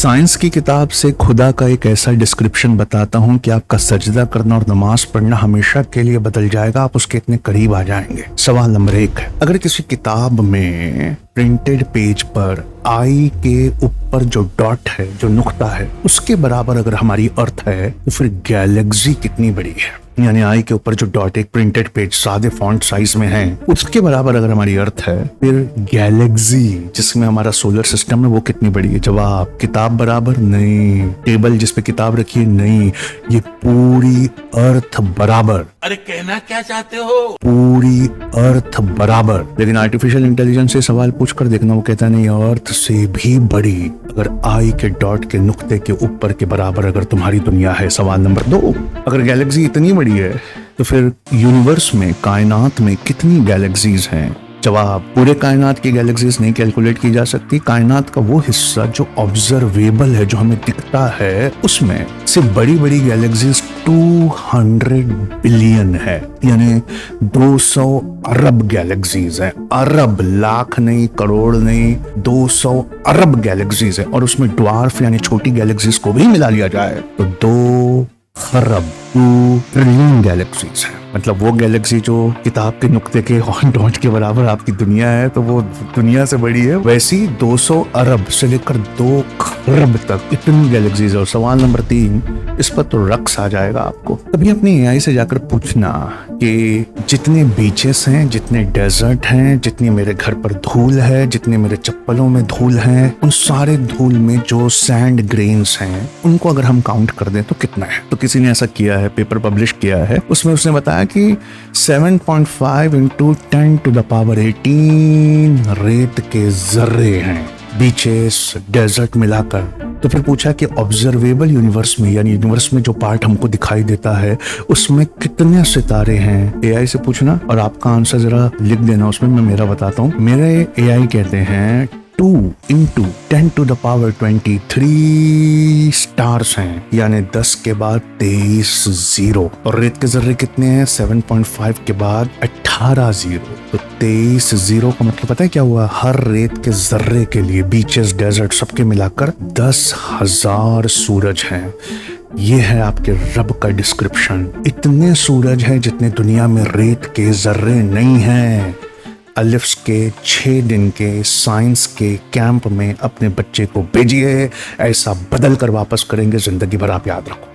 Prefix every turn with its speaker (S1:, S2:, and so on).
S1: Science की किताब से खुदा का एक ऐसा डिस्क्रिप्शन बताता हूँ कि आपका सजदा करना और नमाज पढ़ना हमेशा के लिए बदल जाएगा, आप उसके इतने करीब आ जाएंगे। सवाल नंबर 1 है, अगर किसी किताब में प्रिंटेड पेज पर आई के ऊपर जो डॉट है, जो नुक्ता है, उसके बराबर अगर हमारी अर्थ है तो फिर गैलेक्सी कितनी बड़ी है। यानी आई के ऊपर जो डॉट एक प्रिंटेड पेज सादे फॉन्ट साइज में है, उसके बराबर अगर हमारी अर्थ है, फिर गैलेक्सी जिसमें हमारा सोलर सिस्टम है वो कितनी बड़ी है। जवाब किताब बराबर नहीं, टेबल जिसपे किताब रखी है नहीं, ये पूरी अर्थ बराबर।
S2: अरे कहना क्या चाहते हो?
S1: पूरी अर्थ बराबर। लेकिन आर्टिफिशियल इंटेलिजेंस से सवाल पूछ कर देखना, वो कहता नहीं अर्थ से भी बड़ी, अगर आई के डॉट के नुक्ते के ऊपर के बराबर अगर तुम्हारी दुनिया है। सवाल नंबर 2, अगर गैलेक्सी इतनी बड़ी है तो फिर यूनिवर्स में, कायनात में कितनी गैलेक्सीज हैं। जवाब पूरे कायनात की गैलेक्सीज नहीं कैलकुलेट की जा सकती। कायनात का वो हिस्सा जो ऑब्जर्वेबल है, जो हमें दिखता है, उसमें से बड़ी बड़ी गैलेक्सीज 200 बिलियन है, यानी 200 अरब गैलेक्सीज है। अरब, लाख नहीं, करोड़ नहीं, 200 अरब गैलेक्सीज है। और उसमें ड्वार्फ यानी छोटी गैलेक्सीज को भी मिला लिया जाए तो 2 खरब, 2 ट्रिलियन गैलेक्सीज है। मतलब वो गैलेक्सी जो किताब के नुक्ते के डॉट के बराबर आपकी दुनिया है, तो वो दुनिया से बड़ी है। वैसी 200 अरब से लेकर 2 खरब तक इतनी गैलेक्सीज है। और सवाल नंबर 3, इस पर तो रक्स आ जाएगा आपको। कभी अपनी एआई से जाकर पूछना कि जितने बीचेस हैं, जितने डेजर्ट हैं, जितनी मेरे घर पर धूल है, जितने मेरे चप्पलों में धूल है, उन सारे धूल में जो सैंड ग्रेन्स हैं, उनको अगर हम काउंट कर दें तो कितना है। तो किसी ने ऐसा किया है, पेपर पब्लिश किया है, उसमें उसने बताया कि 7.5 × 10⁻18 रेत के जर्रे हैं, बीचेस, डेजर्ट मिलाकर। तो फिर पूछा कि ऑब्जर्वेबल यूनिवर्स में, यानी यूनिवर्स में जो पार्ट हमको दिखाई देता है, उसमें कितने सितारे हैं। एआई से पूछना और आपका आंसर जरा लिख देना उसमें, मैं मेरा बताता हूँ। मेरे एआई कहते हैं 2 × 10⁻23 स्टार्स हैं, यानी 10 के बाद 23 जीरो। और रेत के जर्रे कितने हैं? 7.5 के बाद 18 जीरो। तो 23 जीरो का मतलब पता है क्या हुआ? हर रेत के जर्रे के लिए, बीचेस, डेजर्ट सबके मिलाकर 10,000 सूरज हैं। ये है आपके रब का डिस्क्रिप्शन। इतने सूरज हैं जितने दुनिया में रेत के जर्रे नहीं हैं। अलिफ्स के 6 दिन के साइंस के कैंप में अपने बच्चे को भेजिए, ऐसा बदल कर वापस करेंगे जिंदगी भर, आप याद रखो।